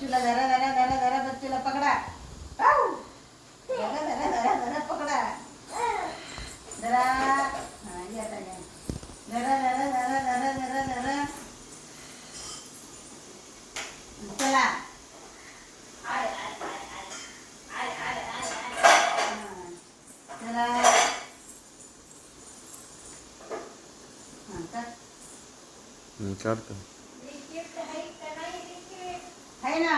बच्चूला धरा धरा धरा धरा बच्चूला पकडा. आऊ. धरा धरा धरा धरा पकडा. धरा. हा, या आता या. धरा धरा धरा धरा धरा धरा. चला. I I I I I I I I. चला. हा कर. काढतो. आहे ना.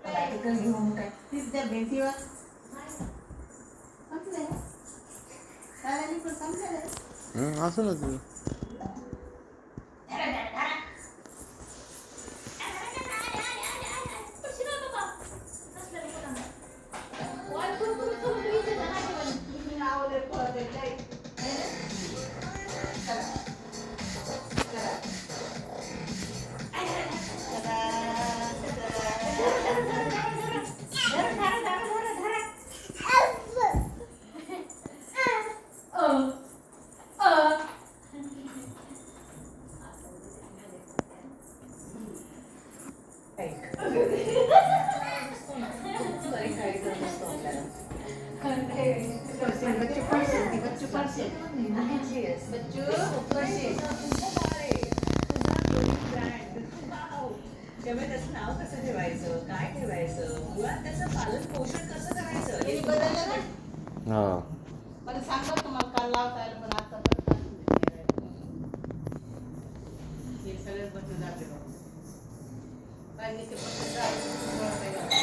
तिकडे घेऊन काय तीच त्या भिंतीवर संपलंय. चालेल पण संपलेलं. असं ना तुझं. त्यामुळे त्याचं नाव कसं ठेवायचं, काय ठेवायचं, मुळात त्याचं पालन पोषण कसं करायचं हे बदललं ना. हा. मला सांगा तुम्हाला काल लावता आलं पण आता हे सगळेच बच्चे जाते बाबा. पाहिजे ते बच्चे जाते.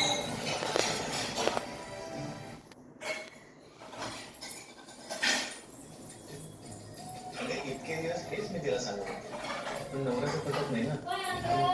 इतके दिवस हेच मी तिला सांगतो पण नवऱ्याचं पटत नाही ना.